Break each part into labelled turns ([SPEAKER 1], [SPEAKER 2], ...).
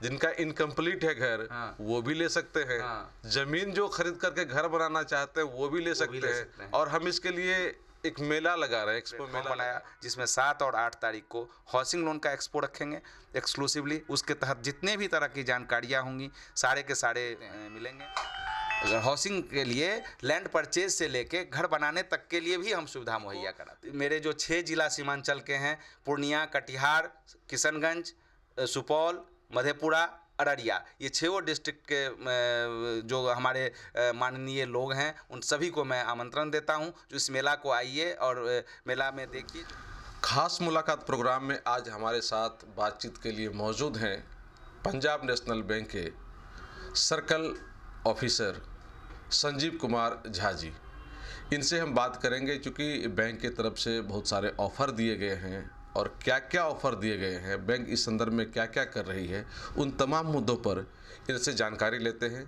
[SPEAKER 1] जिनका इनकम्प्लीट है घर,
[SPEAKER 2] हाँ।
[SPEAKER 1] वो भी ले सकते हैं।
[SPEAKER 2] हाँ।
[SPEAKER 1] जमीन जो खरीद करके घर बनाना चाहते हैं वो भी ले सकते हैं। और हम इसके लिए एक मेला लगा रहे हैं, एक्सपो मेला
[SPEAKER 2] बनाया, जिसमें 7 और 8 तारीख को हाउसिंग लोन का एक्सपो रखेंगे एक्सक्लूसिवली। उसके तहत जितने भी तरह की जानकारियाँ होंगी सारे के सारे मिलेंगे। हाउसिंग के लिए लैंड परचेज से लेके घर बनाने तक के लिए भी हम सुविधा मुहैया कराते हैं। मेरे जो 6 जिला सीमांचल के हैं, पूर्णिया, कटिहार, किशनगंज, सुपौल, मधेपुरा, अररिया, ये 6 डिस्ट्रिक्ट के जो हमारे माननीय लोग हैं उन सभी को मैं आमंत्रण देता हूं जो इस मेला को आइए और मेला में देखिए।
[SPEAKER 1] खास मुलाकात प्रोग्राम में आज हमारे साथ बातचीत के लिए मौजूद हैं पंजाब नेशनल बैंक के सर्कल ऑफिसर संजीव कुमार झा जी। इनसे हम बात करेंगे क्योंकि बैंक की तरफ से बहुत सारे ऑफ़र दिए गए हैं और क्या क्या ऑफ़र दिए गए हैं, बैंक इस संदर्भ में क्या क्या कर रही है, उन तमाम मुद्दों पर इनसे जानकारी लेते हैं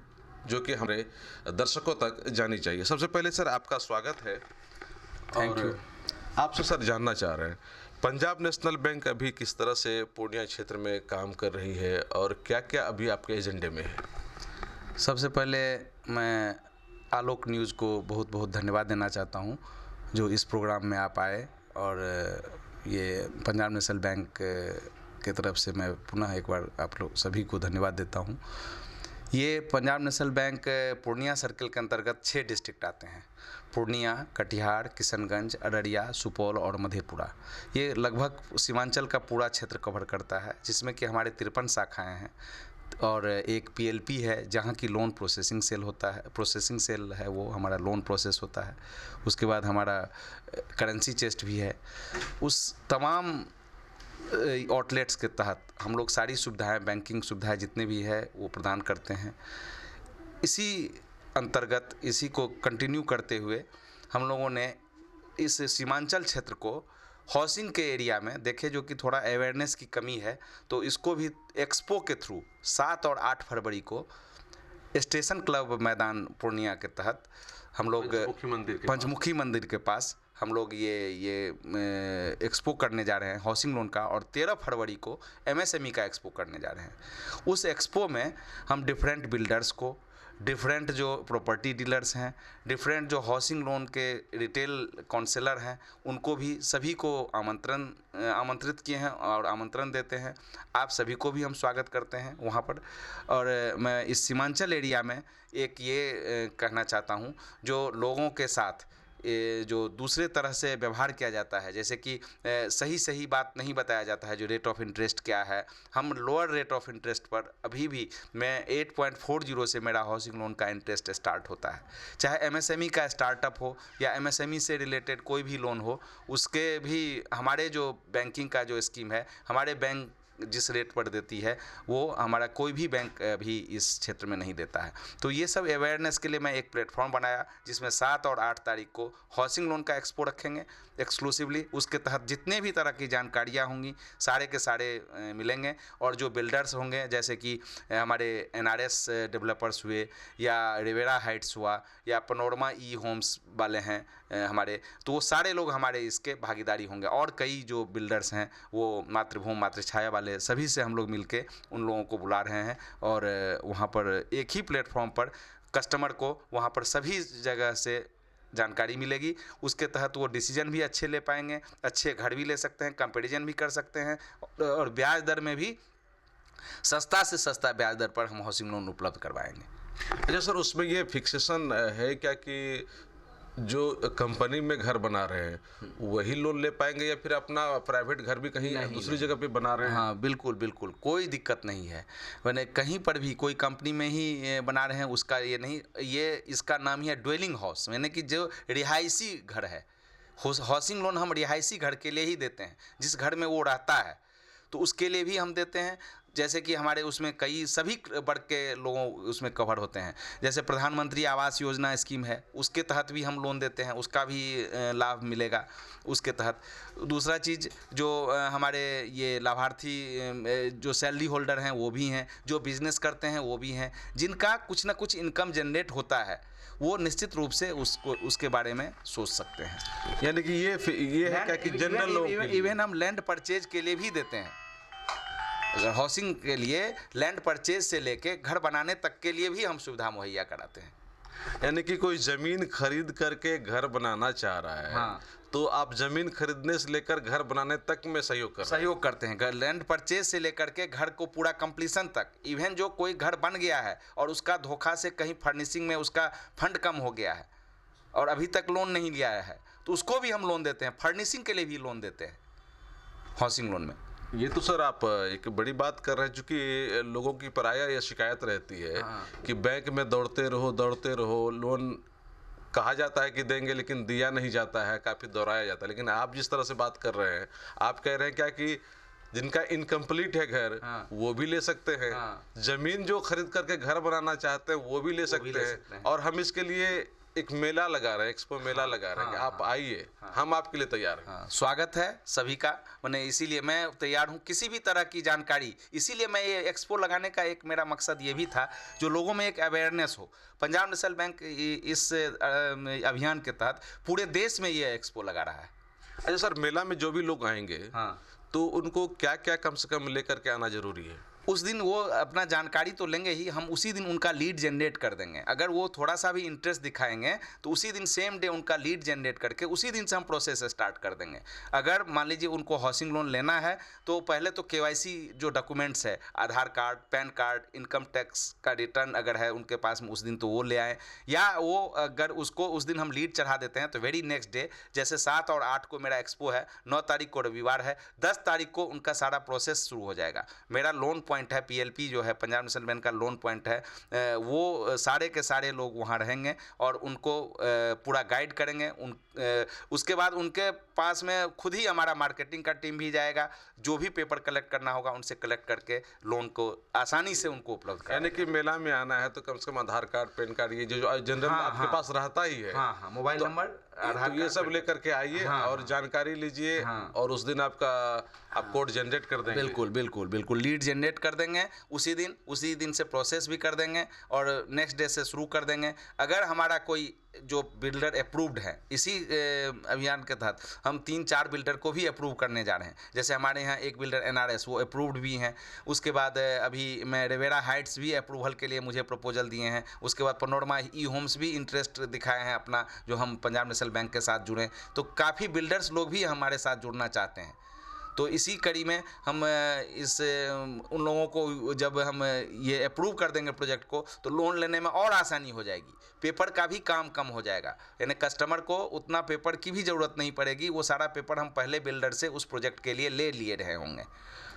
[SPEAKER 1] जो कि हमारे दर्शकों तक जानी चाहिए। सबसे पहले सर आपका स्वागत है।
[SPEAKER 2] Thank you.
[SPEAKER 1] आपसे सर जानना चाह रहे हैं पंजाब नेशनल बैंक अभी किस तरह से पूर्णिया क्षेत्र में काम कर रही है और क्या क्या अभी आपके एजेंडे में है।
[SPEAKER 2] सबसे पहले मैं आलोक न्यूज़ को बहुत बहुत धन्यवाद देना चाहता हूं जो इस प्रोग्राम में आप आए, और ये पंजाब नेशनल बैंक के तरफ से मैं पुनः एक बार आप लोग सभी को धन्यवाद देता हूं। ये Punjab national bank Purnia circle के अंतर्गत 6 डिस्ट्रिक्ट आते हैं, पूर्णिया, कटिहार, किशनगंज, अररिया, सुपौल और मधेपुरा। ये लगभग सीमांचल का पूरा क्षेत्र कवर करता है, जिसमें कि हमारे 53 शाखाएँ हैं और एक पीएलपी है जहाँ की लोन प्रोसेसिंग सेल होता है, प्रोसेसिंग सेल है वो हमारा लोन प्रोसेस होता है। उसके बाद हमारा करेंसी चेस्ट भी है। उस तमाम आउटलेट्स के तहत हम लोग सारी सुविधाएं, बैंकिंग सुविधाएं जितने भी है वो प्रदान करते हैं। इसी अंतर्गत इसी को कंटिन्यू करते हुए हम लोगों ने इस सीमांचल क्षेत्र को हाउसिंग के एरिया में देखे जो कि थोड़ा अवेयरनेस की कमी है, तो इसको भी एक्सपो के थ्रू 7 और 8 फरवरी को स्टेशन क्लब मैदान पूर्णिया के तहत हम लोग पंचमुखी मंदिर के पास हम लोग ये एक्सपो करने जा रहे हैं हाउसिंग लोन का, और 13 फरवरी को एमएसएमई का एक्सपो करने जा रहे हैं। उस एक्सपो में हम डिफरेंट बिल्डर्स को, डिफरेंट जो प्रॉपर्टी डीलर्स हैं, डिफरेंट जो हाउसिंग लोन के रिटेल काउंसलर हैं, उनको भी सभी को आमंत्रित किए हैं और आमंत्रण देते हैं। आप सभी को भी हम स्वागत करते हैं वहाँ पर। और मैं इस सीमांचल एरिया में एक ये कहना चाहता हूँ जो लोगों के साथ जो दूसरे तरह से व्यवहार किया जाता है, जैसे कि सही बात नहीं बताया जाता है, जो रेट ऑफ इंटरेस्ट क्या है। हम लोअर रेट ऑफ इंटरेस्ट पर अभी भी मैं 8.40 से मेरा हाउसिंग लोन का इंटरेस्ट स्टार्ट होता है। चाहे एमएसएमई का स्टार्टअप हो या एमएसएमई से रिलेटेड कोई भी लोन हो, उसके भी हमारे जो बैंकिंग का जो स्कीम है, हमारे बैंक जिस रेट पर देती है वो हमारा कोई भी बैंक भी इस क्षेत्र में नहीं देता है। तो ये सब अवेयरनेस के लिए मैं एक प्लेटफॉर्म बनाया जिसमें 7 और 8 तारीख को हाउसिंग लोन का एक्सपो रखेंगे एक्सक्लूसिवली। उसके तहत जितने भी तरह की जानकारियाँ होंगी सारे के सारे मिलेंगे, और जो बिल्डर्स होंगे जैसे कि हमारे एनआरएस डेवलपर्स हुए या रिवेरा हाइट्स हुआ या पनोरमा ई होम्स वाले हैं हमारे, तो वो सारे लोग हमारे इसके भागीदारी होंगे। और कई जो बिल्डर्स हैं वो मातृभूमि मातृछाया वाले, सभी से हम लोग मिलके उन लोगों को बुला रहे हैं, और वहाँ पर एक ही प्लेटफॉर्म पर कस्टमर को वहाँ पर सभी जगह से जानकारी मिलेगी। उसके तहत वो डिसीजन भी अच्छे ले पाएंगे, अच्छे घर भी ले सकते हैं, कंपैरिजन भी कर सकते हैं, और ब्याज दर में भी सस्ता से सस्ता ब्याज दर पर हम हाउसिंग लोन उपलब्ध करवाएंगे।
[SPEAKER 1] अच्छा सर, उसमें ये फिक्सेशन है क्या कि जो कंपनी में घर बना रहे हैं वही लोन ले पाएंगे या फिर अपना प्राइवेट घर भी कहीं दूसरी जगह पे बना रहे हैं?
[SPEAKER 2] हाँ बिल्कुल बिल्कुल, कोई दिक्कत नहीं है। मैंने कहीं पर भी कोई कंपनी में ही बना रहे हैं उसका ये नहीं, ये इसका नाम ही है ड्वेलिंग हाउस, यानी कि जो रिहायशी घर है। हाउसिंग लोन हम रिहायशी घर के लिए ही देते हैं, जिस घर में वो रहता है तो उसके लिए भी हम देते हैं। जैसे कि हमारे उसमें कई सभी वर्ग के लोगों उसमें कवर होते हैं, जैसे प्रधानमंत्री आवास योजना स्कीम है उसके तहत भी हम लोन देते हैं, उसका भी लाभ मिलेगा उसके तहत। दूसरा चीज़ जो हमारे ये लाभार्थी जो सैलरी होल्डर हैं वो भी हैं, जो बिज़नेस करते हैं वो भी हैं, जिनका कुछ ना कुछ इनकम जनरेट होता है, वो निश्चित रूप से उसको उसके बारे में सोच सकते हैं।
[SPEAKER 1] यानी कि ये है क्या कि जनरल लोग
[SPEAKER 2] इवन हम लैंड परचेज के लिए भी देते हैं। हाउसिंग के लिए लैंड परचेज से लेके घर बनाने तक के लिए भी हम सुविधा मुहैया कराते हैं।
[SPEAKER 1] यानी कि कोई ज़मीन खरीद करके घर बनाना चाह रहा है,
[SPEAKER 2] हाँ।
[SPEAKER 1] तो आप ज़मीन खरीदने से लेकर घर बनाने तक में सहयोग
[SPEAKER 2] करते हैं। घर लैंड परचेज से लेकर के घर को पूरा कंप्लीशन तक, इवन जो कोई घर बन गया है और उसका धोखा से कहीं फर्निशिंग में उसका फंड कम हो गया है और अभी तक लोन नहीं लिया है, तो उसको भी हम लोन देते हैं। फर्निशिंग के लिए भी लोन देते हैं हाउसिंग लोन में।
[SPEAKER 1] ये तो सर आप एक बड़ी बात कर रहे हैं, चूँकि लोगों की प्रायः यह शिकायत रहती है कि बैंक में दौड़ते रहो, लोन कहा जाता है कि देंगे लेकिन दिया नहीं जाता है, काफ़ी दोहराया जाता है। लेकिन आप जिस तरह से बात कर रहे हैं, आप कह रहे हैं क्या कि जिनका इनकम्प्लीट है घर, वो भी ले सकते हैं, ज़मीन जो खरीद करके घर बनाना चाहते हैं वो भी ले सकते हैं। और हम इसके लिए एक मेला लगा रहे हैं, एक्सपो मेला लगा रहे हैं कि आप आइए, हम आपके लिए तैयार हैं।
[SPEAKER 2] स्वागत है सभी का। मैंने इसीलिए मैं तैयार हूँ किसी भी तरह की जानकारी, इसीलिए मैं ये एक्सपो लगाने का एक मेरा मकसद ये भी था, जो लोगों में एक अवेयरनेस हो। पंजाब नेशनल बैंक इस अभियान के तहत पूरे देश में ये एक्सपो लगा रहा है।
[SPEAKER 1] अच्छा सर, मेला में जो भी लोग आएंगे तो उनको क्या क्या कम से कम लेकर के आना जरूरी है?
[SPEAKER 2] उस दिन वो अपना जानकारी तो लेंगे ही, हम उसी दिन उनका लीड जनरेट कर देंगे। अगर वो थोड़ा सा भी इंटरेस्ट दिखाएंगे तो उसी दिन सेम डे उनका लीड जनरेट करके उसी दिन से हम प्रोसेस स्टार्ट कर देंगे। अगर मान लीजिए उनको हाउसिंग लोन लेना है तो पहले तो KYC जो डॉक्यूमेंट्स है, Aadhaar card, PAN card, income tax का रिटर्न अगर है उनके पास में उस दिन, तो वो ले आएँ। या वो अगर उसको उस दिन हम लीड चढ़ा देते हैं तो वेरी नेक्स्ट डे, जैसे 7 और 8 को मेरा एक्सपो है, 9 तारीख को रविवार है, 10 तारीख को उनका सारा प्रोसेस शुरू हो जाएगा। मेरा लोन पॉइंट है, PLP जो है पंजाब नेशनल बैंक का लोन पॉइंट है, वो सारे के सारे लोग वहाँ रहेंगे और उनको पूरा गाइड करेंगे। उसके बाद उनके पास में खुद ही हमारा मार्केटिंग का टीम भी जाएगा, जो भी पेपर कलेक्ट करना होगा उनसे कलेक्ट करके लोन को आसानी से उनको उपलब्ध कराएंगे।
[SPEAKER 1] यानी कि मेला में आना है तो कम से कम आधार कार्ड, पैन कार्ड, ये जो जनरल आपके पास रहता ही है,
[SPEAKER 2] मोबाइल नंबर, आधार
[SPEAKER 1] तो ये सब लेकर के आइए और जानकारी लीजिए और उस दिन आपका आप कोड जनरेट कर देंगे।
[SPEAKER 2] बिल्कुल लीड जनरेट कर देंगे उसी दिन से प्रोसेस भी कर देंगे और नेक्स्ट डे से शुरू कर देंगे। अगर हमारा कोई जो बिल्डर अप्रूव्ड है, इसी अभियान के तहत हम 3-4 बिल्डर को भी अप्रूव करने जा रहे हैं। जैसे हमारे यहाँ एक बिल्डर NRS वो अप्रूव्ड भी हैं। उसके बाद अभी मैं रेवेरा हाइट्स भी अप्रूवल के लिए मुझे प्रपोजल दिए हैं। उसके बाद पनोरमा होम्स भी इंटरेस्ट दिखाए हैं अपना, जो हम पंजाब नेशनल बैंक के साथ जुड़े। तो काफ़ी बिल्डर्स लोग भी हमारे साथ जुड़ना चाहते हैं। तो इसी कड़ी में हम उन लोगों को जब हम ये अप्रूव कर देंगे प्रोजेक्ट को, तो लोन लेने में और आसानी हो जाएगी, पेपर का भी काम कम हो जाएगा। यानी कस्टमर को उतना पेपर की भी ज़रूरत नहीं पड़ेगी, वो सारा पेपर हम पहले बिल्डर से उस प्रोजेक्ट के लिए ले लिए रहे होंगे,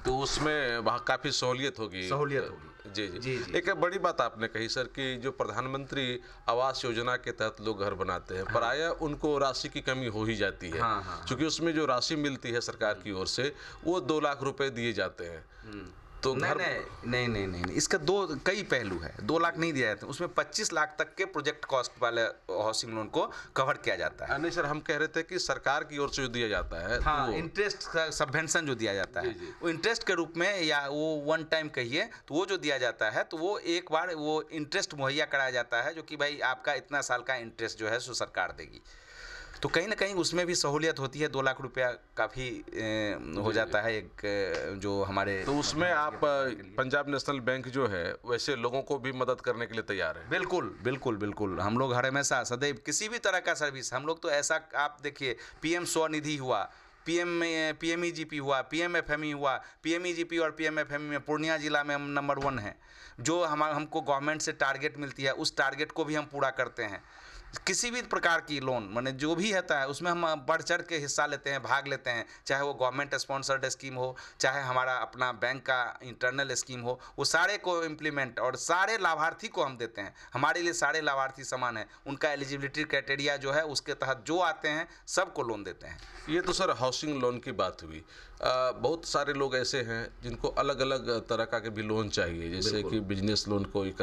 [SPEAKER 1] तो उसमें वहाँ काफ़ी सहूलियत होगी। जी। एक बड़ी बात आपने कही सर कि जो प्रधानमंत्री आवास योजना के तहत लोग घर बनाते हैं, प्रायः उनको राशि की कमी हो ही जाती है, क्योंकि उसमें जो राशि मिलती है सरकार की ओर से वो 2 लाख रुपए दिए जाते हैं। तो
[SPEAKER 2] नहीं, इसका कई पहलू है। 2 लाख नहीं दिया जाता, उसमें 25 लाख तक के प्रोजेक्ट कॉस्ट वाले हाउसिंग लोन को कवर किया जाता है।
[SPEAKER 1] नहीं सर, हम कह रहे थे कि सरकार की ओर से जो दिया जाता है,
[SPEAKER 2] इंटरेस्ट का सबवेंशन जो दिया जाता है, वो इंटरेस्ट के रूप में या वो वन टाइम कहिए, तो वो जो दिया जाता है तो वो एक बार वो इंटरेस्ट मुहैया कराया जाता है, जो कि भाई आपका इतना साल का इंटरेस्ट जो है सो सरकार देगी। तो कहीं ना कहीं उसमें भी सहूलियत होती है। 2 लाख रुपया काफ़ी हो जाता है एक जो हमारे,
[SPEAKER 1] तो उसमें आप पंजाब नेशनल बैंक जो है वैसे लोगों को भी मदद करने के लिए तैयार है।
[SPEAKER 2] बिल्कुल हम लोग हर हमेशा सदैव किसी भी तरह का सर्विस हम लोग तो ऐसा, आप देखिए PM स्वनिधि हुआ, PMEGP हुआ, PMFME हुआ, PMEGP और PMFME में पूर्णिया जिला में हम नंबर 1 हैं। जो हमको गवर्नमेंट से टारगेट मिलती है उस टारगेट को भी हम पूरा करते हैं। किसी भी प्रकार की लोन माने जो भी रहता है उसमें हम बढ़ चढ़ के हिस्सा लेते हैं, भाग लेते हैं, चाहे वो गवर्नमेंट स्पॉन्सर्ड स्कीम हो, चाहे हमारा अपना बैंक का इंटरनल स्कीम हो, वो सारे को इम्प्लीमेंट और सारे लाभार्थी को हम देते हैं। हमारे लिए सारे लाभार्थी समान हैं, उनका एलिजिबिलिटी क्राइटेरिया जो है उसके तहत जो आते हैं सबको लोन देते हैं।
[SPEAKER 1] ये तो सर हाउसिंग लोन की बात हुई। बहुत सारे लोग ऐसे हैं जिनको अलग अलग तरह का के भी लोन चाहिए, जैसे कि बिजनेस लोन कोई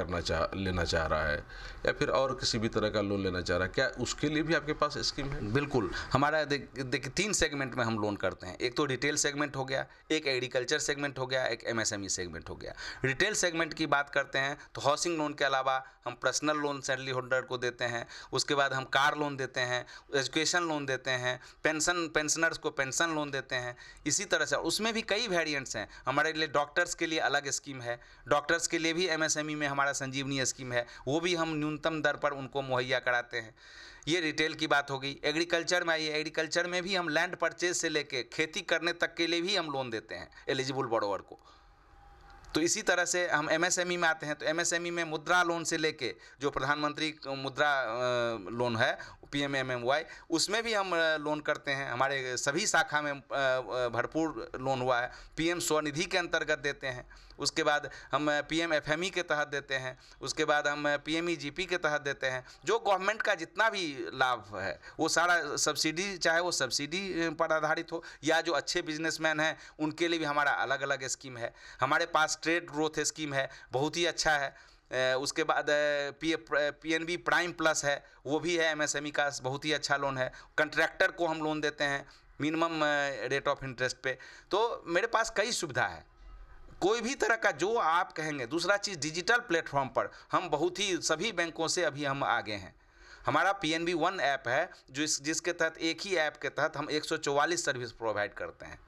[SPEAKER 1] लेना चाह रहा है या फिर और किसी भी तरह का लोन लेना चाह रहा है, क्या उसके लिए भी आपके पास स्कीम है?
[SPEAKER 2] बिल्कुल, हमारा देखिए 3 सेगमेंट में हम लोन करते हैं। एक तो रिटेल सेगमेंट हो गया, एक एग्रीकल्चर सेगमेंट हो गया, एक MSME सेगमेंट हो गया। रिटेल सेगमेंट की बात करते हैं तो हाउसिंग लोन के अलावा हम पर्सनल लोन सैलरी होल्डर को देते हैं, उसके बाद हम कार लोन देते हैं, एजुकेशन लोन देते हैं, पेंशनर्स को पेंशन लोन देते हैं। इसी तरह से उसमें भी कई वेरिएंट्स हैं। हमारे लिए डॉक्टर्स के लिए अलग स्कीम है, डॉक्टर्स के लिए भी एमएसएमई में हमारा संजीवनी स्कीम है, वो भी हम न्यूनतम दर पर उनको मुहैया कराते हैं। ये रिटेल की बात हो गई। एग्रीकल्चर में आइए, एग्रीकल्चर में भी हम लैंड परचेज से लेके खेती करने तक के लिए भी हम लोन देते हैं एलिजिबल बॉरोवर को। तो इसी तरह से हम एमएसएमई में आते हैं, तो एमएसएमई में मुद्रा लोन से लेके जो प्रधानमंत्री मुद्रा लोन है PMMY, उसमें भी हम लोन करते हैं। हमारे सभी शाखा में भरपूर लोन हुआ है। PM स्वनिधि के अंतर्गत देते हैं, उसके बाद हम PM FME के तहत देते हैं, उसके बाद हम PMEGP के तहत देते हैं। जो गवर्नमेंट का जितना भी लाभ है वो सारा सब्सिडी, चाहे वो सब्सिडी पर आधारित हो या जो अच्छे बिजनेसमैन हैं उनके लिए भी हमारा अलग अलग स्कीम है। हमारे पास ट्रेड ग्रोथ स्कीम है, बहुत ही अच्छा है। उसके बाद PNB प्राइम प्लस है, वो भी है MSME का बहुत ही अच्छा लोन है। कंट्रैक्टर को हम लोन देते हैं मिनिमम रेट ऑफ इंटरेस्ट पे। तो मेरे पास कई सुविधा है, कोई भी तरह का जो आप कहेंगे। दूसरा चीज़, डिजिटल प्लेटफॉर्म पर हम बहुत ही सभी बैंकों से अभी हम आगे हैं। हमारा PNB One ऐप है जिसके तहत, एक ही ऐप के तहत हम 144 सर्विस प्रोवाइड करते हैं,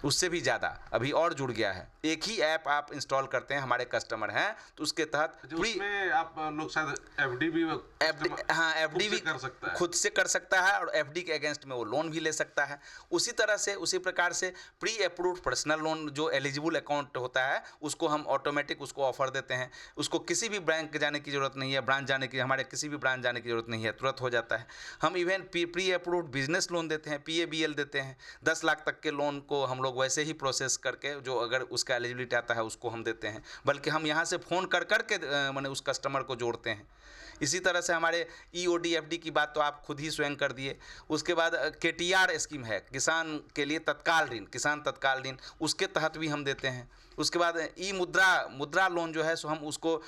[SPEAKER 2] उससे भी ज़्यादा अभी और जुड़ गया है। एक ही ऐप आप इंस्टॉल करते हैं, हमारे कस्टमर हैं तो उसके तहत
[SPEAKER 1] उसमें आप लोग शायद FD भी कर सकता है,
[SPEAKER 2] खुद से कर सकता है, और FD के अगेंस्ट में वो लोन भी ले सकता है। उसी तरह से उसी प्रकार से प्री अप्रूव्ड पर्सनल लोन जो एलिजिबल अकाउंट होता है उसको हम ऑटोमेटिक उसको ऑफर देते हैं। उसको किसी भी बैंक जाने की ज़रूरत नहीं है, ब्रांच जाने की, हमारे किसी भी ब्रांच जाने की ज़रूरत नहीं है, तुरंत हो जाता है। हम even pre approved business loan देते हैं, PABL देते हैं। 10 लाख तक के लोन को हम लोग वैसे ही प्रोसेस करके, जो अगर उसका एलिजिबिलिटी आता है उसको हम देते हैं, बल्कि हम यहाँ से फ़ोन कर के माने उस कस्टमर को जोड़ते हैं। इसी तरह से हमारे EOD FD की बात तो आप खुद ही स्वयं कर दिए। उसके बाद KTR स्कीम है, किसान के लिए तत्काल ऋण, किसान तत्काल ऋण, उसके तहत भी हम देते हैं। उसके बाद मुद्रा लोन जो है सो हम उसको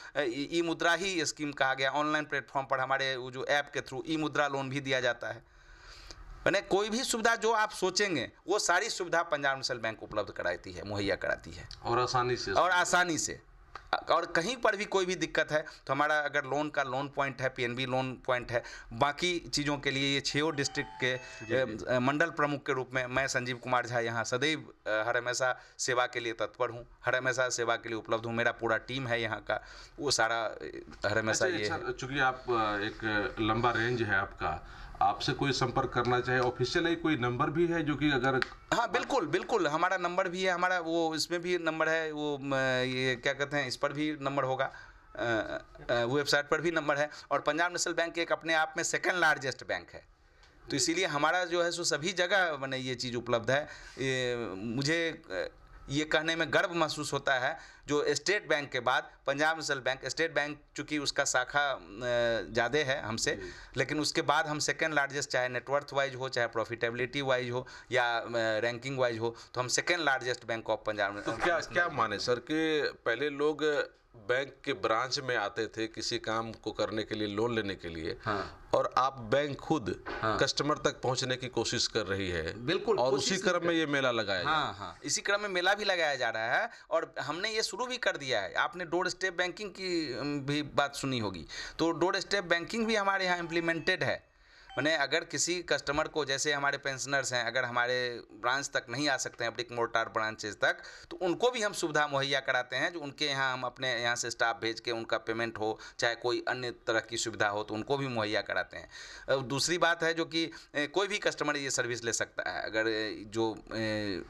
[SPEAKER 2] मुद्रा ही स्कीम कहा गया। ऑनलाइन प्लेटफॉर्म पर हमारे वो जो ऐप के थ्रू मुद्रा लोन भी दिया जाता है। मैंने कोई भी सुविधा जो आप सोचेंगे वो सारी सुविधा पंजाब नेशनल बैंक उपलब्ध कराती है, मुहैया कराती है,
[SPEAKER 1] और आसानी से।
[SPEAKER 2] और कहीं पर भी कोई भी दिक्कत है तो हमारा अगर लोन का लोन पॉइंट है, PNB लोन पॉइंट है। बाकी चीज़ों के लिए ये 6 डिस्ट्रिक्ट के मंडल प्रमुख के रूप में मैं संजीव कुमार झा यहाँ सदैव हर हमेशा सेवा के लिए तत्पर हूँ, हर हमेशा सेवा के लिए उपलब्ध हूँ। मेरा पूरा टीम है यहाँ का, वो सारा हर हमेशा
[SPEAKER 1] चूँकि आप एक लंबा रेंज है आपका, आपसे कोई संपर्क करना चाहे ऑफिशियल कोई नंबर भी है जो कि अगर?
[SPEAKER 2] हाँ बिल्कुल हमारा नंबर भी है, हमारा वो इसमें भी नंबर है, वो ये क्या कहते हैं, इस पर भी नंबर होगा, वेबसाइट पर भी नंबर है। और पंजाब नेशनल बैंक एक अपने आप में सेकंड लार्जेस्ट बैंक है, तो इसीलिए हमारा जो है सो सभी जगह मैंने ये चीज़ उपलब्ध है। मुझे ये कहने में गर्व महसूस होता है जो स्टेट बैंक के बाद Punjab national bank, state bank चूँकि उसका शाखा ज़्यादा है हमसे, लेकिन उसके बाद हम सेकेंड लार्जेस्ट, चाहे नेटवर्थ वाइज हो, चाहे प्रॉफिटेबिलिटी वाइज हो या रैंकिंग वाइज हो, तो हम second largest bank of Punjab.
[SPEAKER 1] तो क्या माने सर कि पहले लोग बैंक के ब्रांच में आते थे किसी काम को करने के लिए, लोन लेने के लिए,
[SPEAKER 2] हाँ,
[SPEAKER 1] और आप बैंक खुद कस्टमर तक पहुंचने की कोशिश कर रही है।
[SPEAKER 2] बिल्कुल,
[SPEAKER 1] और उसी क्रम में ये मेला लगाया
[SPEAKER 2] हाँ, इसी क्रम में मेला भी लगाया जा रहा है। और हमने ये शुरू भी कर दिया है। आपने डोर स्टेप बैंकिंग की भी बात सुनी होगी, तो डोर स्टेप बैंकिंग भी हमारे यहाँ इम्प्लीमेंटेड है। मैंने अगर किसी कस्टमर को, जैसे हमारे पेंशनर्स हैं, अगर हमारे ब्रांच तक नहीं आ सकते हैं, ब्रिक मोर्टार ब्रांचेज तक, तो उनको भी हम सुविधा मुहैया कराते हैं, जो उनके यहाँ हम अपने यहाँ से स्टाफ भेज के उनका पेमेंट हो, चाहे कोई अन्य तरह की सुविधा हो, तो उनको भी मुहैया कराते हैं। दूसरी बात है जो कि कोई भी कस्टमर ये सर्विस ले सकता है अगर जो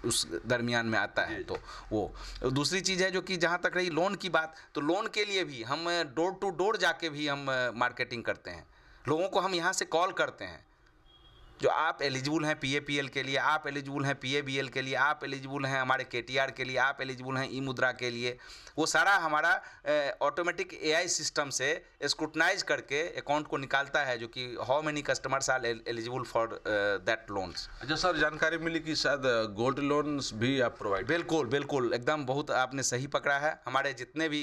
[SPEAKER 2] उस दरमियान में आता है तो वो। दूसरी चीज़ है जो कि जहाँ तक रही लोन की बात, तो लोन के लिए भी हम डोर टू डोर जाके भी हम मार्केटिंग करते हैं। लोगों को हम यहाँ से कॉल करते हैं, जो आप एलिजिबल हैं PAPL के लिए, आप एलिजिबल हैं PABL के लिए, आप एलिजिबल हैं हमारे KTR के लिए, आप एलिजिबल हैं मुद्रा के लिए। वो सारा हमारा ऑटोमेटिक AI सिस्टम से स्क्रूटनाइज करके अकाउंट को निकालता है, जो कि how many customers are eligible for that loans.
[SPEAKER 1] अच्छा सर, जानकारी मिली कि शायद गोल्ड लोन्स भी आप प्रोवाइड?
[SPEAKER 2] बिल्कुल एकदम, बहुत आपने सही पकड़ा है। हमारे जितने भी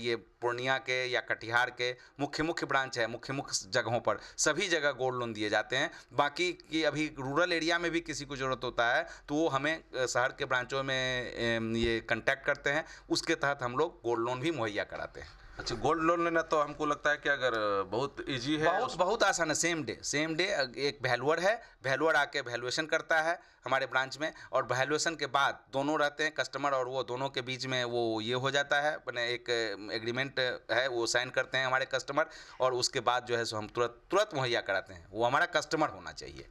[SPEAKER 2] ये पूर्णिया के या कटिहार के मुख्य ब्रांच है, मुख्य जगहों पर सभी जगह गोल्ड लोन दिए जाते हैं। बाकी की अभी रूरल एरिया में भी किसी को ज़रूरत होता है तो वो हमें शहर के ब्रांचों में ये कांटेक्ट करते हैं, उसके तहत हम लोग गोल्ड लोन भी मुहैया कराते हैं।
[SPEAKER 1] अच्छा, गोल्ड लोन लेना तो हमको लगता है कि अगर बहुत इजी है,
[SPEAKER 2] बहुत आसान है। सेम डे एक वैल्यूअर है, वैल्यूअर आके वैल्यूएशन करता है हमारे ब्रांच में, और वैल्यूएशन के बाद दोनों रहते हैं, कस्टमर और वो दोनों के बीच में वो ये हो जाता है, मैंने एक एग्रीमेंट है वो साइन करते हैं हमारे कस्टमर, और उसके बाद जो है सो हम तुरंत मुहैया कराते हैं। वो हमारा कस्टमर होना चाहिए,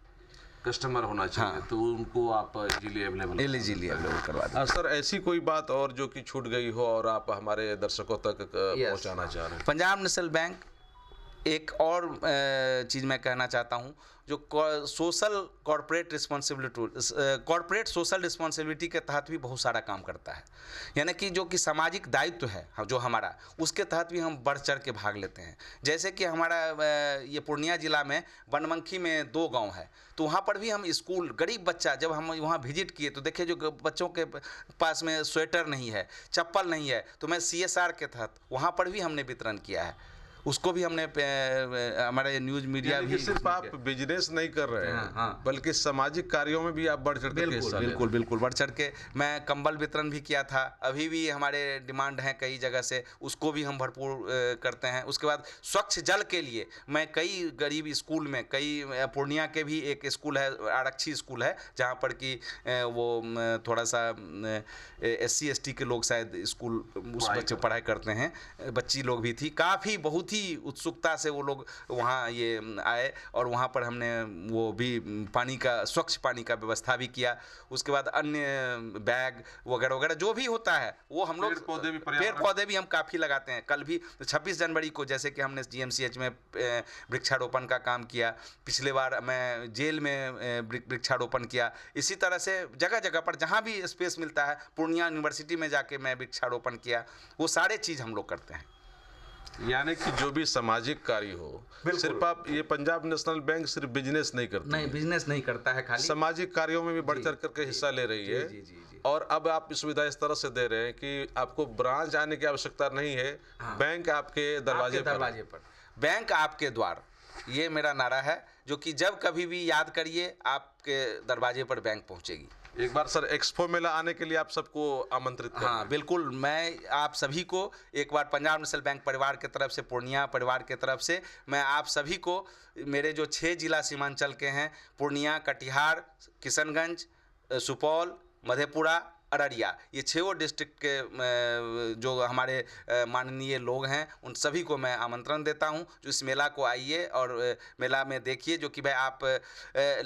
[SPEAKER 1] कस्टमर होना चाहिए। हाँ। तो उनको आप इजीली अवेलेबल
[SPEAKER 2] करवा दें।
[SPEAKER 1] सर, ऐसी कोई बात और जो कि छूट गई हो और आप हमारे दर्शकों तक पहुंचाना चाह रहे हैं?
[SPEAKER 2] पंजाब नेशनल बैंक, एक और चीज़ मैं कहना चाहता हूँ, जो कॉर्पोरेट सोशल रिस्पॉन्सिबिलिटी के तहत भी बहुत सारा काम करता है। यानी कि जो कि सामाजिक दायित्व है जो हमारा, उसके तहत भी हम बढ़ चढ़ के भाग लेते हैं। जैसे कि हमारा ये पूर्णिया ज़िला में बनमनखी में 2 गांव है, तो वहाँ पर भी हम स्कूल, गरीब बच्चा, जब हम वहाँ विजिट किए तो देखे जो बच्चों के पास में स्वेटर नहीं है, चप्पल नहीं है, तो मैं CSR के तहत वहाँ पर भी हमने वितरण किया है। उसको भी हमने हमारे न्यूज़ मीडिया भी,
[SPEAKER 1] सिर्फ आप बिजनेस नहीं कर रहे हैं, बल्कि सामाजिक कार्यों में भी आप बढ़ चढ़ के
[SPEAKER 2] बिल्कुल बढ़ चढ़ के। मैं कंबल वितरण भी किया था, अभी भी हमारे डिमांड हैं कई जगह से, उसको भी हम भरपूर करते हैं। उसके बाद स्वच्छ जल के लिए मैं कई गरीब स्कूल में, कई पूर्णिया के भी एक स्कूल है, आरक्षी स्कूल है, जहाँ पर कि वो थोड़ा सा SC ST के लोग शायद स्कूल उस बच्चे पढ़ाई करते हैं, बच्ची लोग भी थी, काफ़ी बहुत ही उत्सुकता से वो लोग वहाँ ये आए, और वहाँ पर हमने वो भी स्वच्छ पानी का व्यवस्था भी किया। उसके बाद अन्य बैग वगैरह वगैरह जो भी होता है वो हम लोग, पेड़ पौधे भी हम काफ़ी लगाते हैं। कल भी 26 जनवरी को जैसे कि हमने GMCH में वृक्षारोपण का काम किया, पिछले बार मैं जेल में वृक्षारोपण किया। इसी तरह से जगह जगह पर जहाँ भी स्पेस मिलता है, पूर्णिया यूनिवर्सिटी में जाके मैं वृक्षारोपण किया। वो सारे चीज़ हम लोग करते हैं।
[SPEAKER 1] यानी कि जो भी सामाजिक कार्य हो, सिर्फ आप ये पंजाब नेशनल बैंक सिर्फ बिजनेस नहीं करता,
[SPEAKER 2] बिजनेस नहीं करता है, खाली
[SPEAKER 1] सामाजिक कार्यों में भी बढ़ चढ़ करके हिस्सा ले रही है। और अब आप सुविधा इस तरह से दे रहे हैं कि आपको ब्रांच आने की आवश्यकता नहीं है। हाँ। बैंक आपके दरवाजे पर,
[SPEAKER 2] बैंक आपके द्वार, ये मेरा नारा है, जो कि जब कभी भी याद करिए आपके दरवाजे पर बैंक पहुंचेगी।
[SPEAKER 1] एक बार सर एक्सपो मेला आने के लिए आप सबको आमंत्रित करें।
[SPEAKER 2] हाँ बिल्कुल, मैं आप सभी को एक बार पंजाब नेशनल बैंक परिवार के तरफ से, पूर्णिया परिवार के तरफ से, मैं आप सभी को, मेरे जो 6 जिला सीमांचल के हैं, पूर्णिया, कटिहार, किशनगंज, सुपौल, मधेपुरा, अररिया, ये 6 डिस्ट्रिक्ट के जो हमारे माननीय लोग हैं, उन सभी को मैं आमंत्रण देता हूं, जो इस मेला को आइए और मेला में देखिए। जो कि भाई आप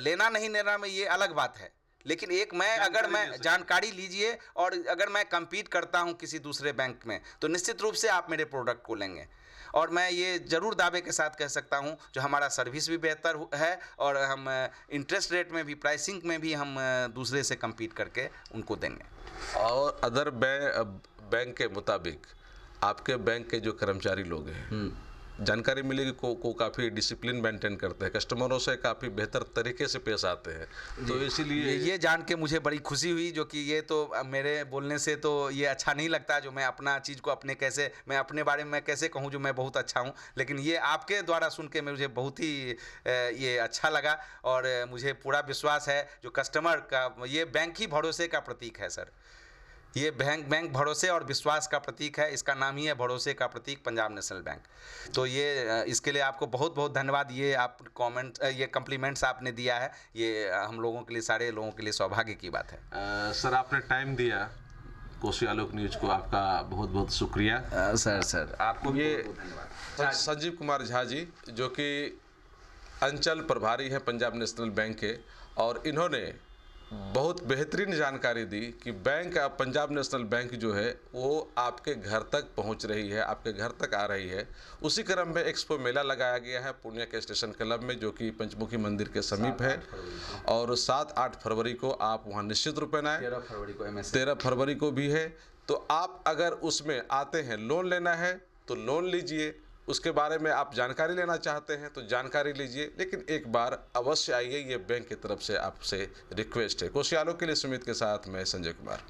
[SPEAKER 2] लेना नहीं लेना में ये अलग बात है, लेकिन अगर मैं जानकारी लीजिए, और अगर मैं कम्पीट करता हूं किसी दूसरे बैंक में, तो निश्चित रूप से आप मेरे प्रोडक्ट को लेंगे। और मैं ये ज़रूर दावे के साथ कह सकता हूं, जो हमारा सर्विस भी बेहतर है, और हम इंटरेस्ट रेट में भी, प्राइसिंग में भी हम दूसरे से कम्पीट करके उनको देंगे।
[SPEAKER 1] और अदर बैंक के मुताबिक आपके बैंक के जो कर्मचारी लोग हैं, जानकारी मिलेगी को काफ़ी डिसिप्लिन मेंटेन करते हैं, कस्टमरों से काफ़ी बेहतर तरीके से पेश आते हैं। तो इसीलिए
[SPEAKER 2] ये जान के मुझे बड़ी खुशी हुई, जो कि ये तो मेरे बोलने से तो ये अच्छा नहीं लगता, जो मैं अपना चीज़ को मैं अपने बारे में कैसे कहूँ जो मैं बहुत अच्छा हूँ, लेकिन ये आपके द्वारा सुन के मुझे बहुत ही ये अच्छा लगा। और मुझे पूरा विश्वास है, जो कस्टमर का, ये बैंक ही भरोसे का प्रतीक है सर। ये बैंक भरोसे और विश्वास का प्रतीक है, इसका नाम ही है भरोसे का प्रतीक पंजाब नेशनल बैंक। तो ये इसके लिए आपको बहुत बहुत धन्यवाद। ये आप ये कम्प्लीमेंट्स आपने दिया है, ये हम लोगों के लिए, सारे लोगों के लिए सौभाग्य की बात है।
[SPEAKER 1] सर, आपने टाइम दिया कोसी आलोक न्यूज़ को, आपका बहुत बहुत शुक्रिया।
[SPEAKER 2] सर आपको
[SPEAKER 1] ये संजीव कुमार झा जी, जो कि अंचल प्रभारी हैं पंजाब नेशनल बैंक के, और इन्होंने बहुत बेहतरीन जानकारी दी कि पंजाब नेशनल बैंक जो है वो आपके घर तक पहुंच रही है, आपके घर तक आ रही है। उसी क्रम में एक्सपो मेला लगाया गया है पूर्णिया के स्टेशन क्लब में, जो कि पंचमुखी मंदिर के समीप है, और 7-8 फरवरी को आप वहां निश्चित रूप में आए। 13 फरवरी को भी है। तो आप अगर उसमें आते हैं, लोन लेना है तो लोन लीजिए, उसके बारे में आप जानकारी लेना चाहते हैं तो जानकारी लीजिए, लेकिन एक बार अवश्य आइए, ये बैंक की तरफ से आपसे रिक्वेस्ट है। कोसी आलोक के लिए सुमित के साथ मैं संजय कुमार।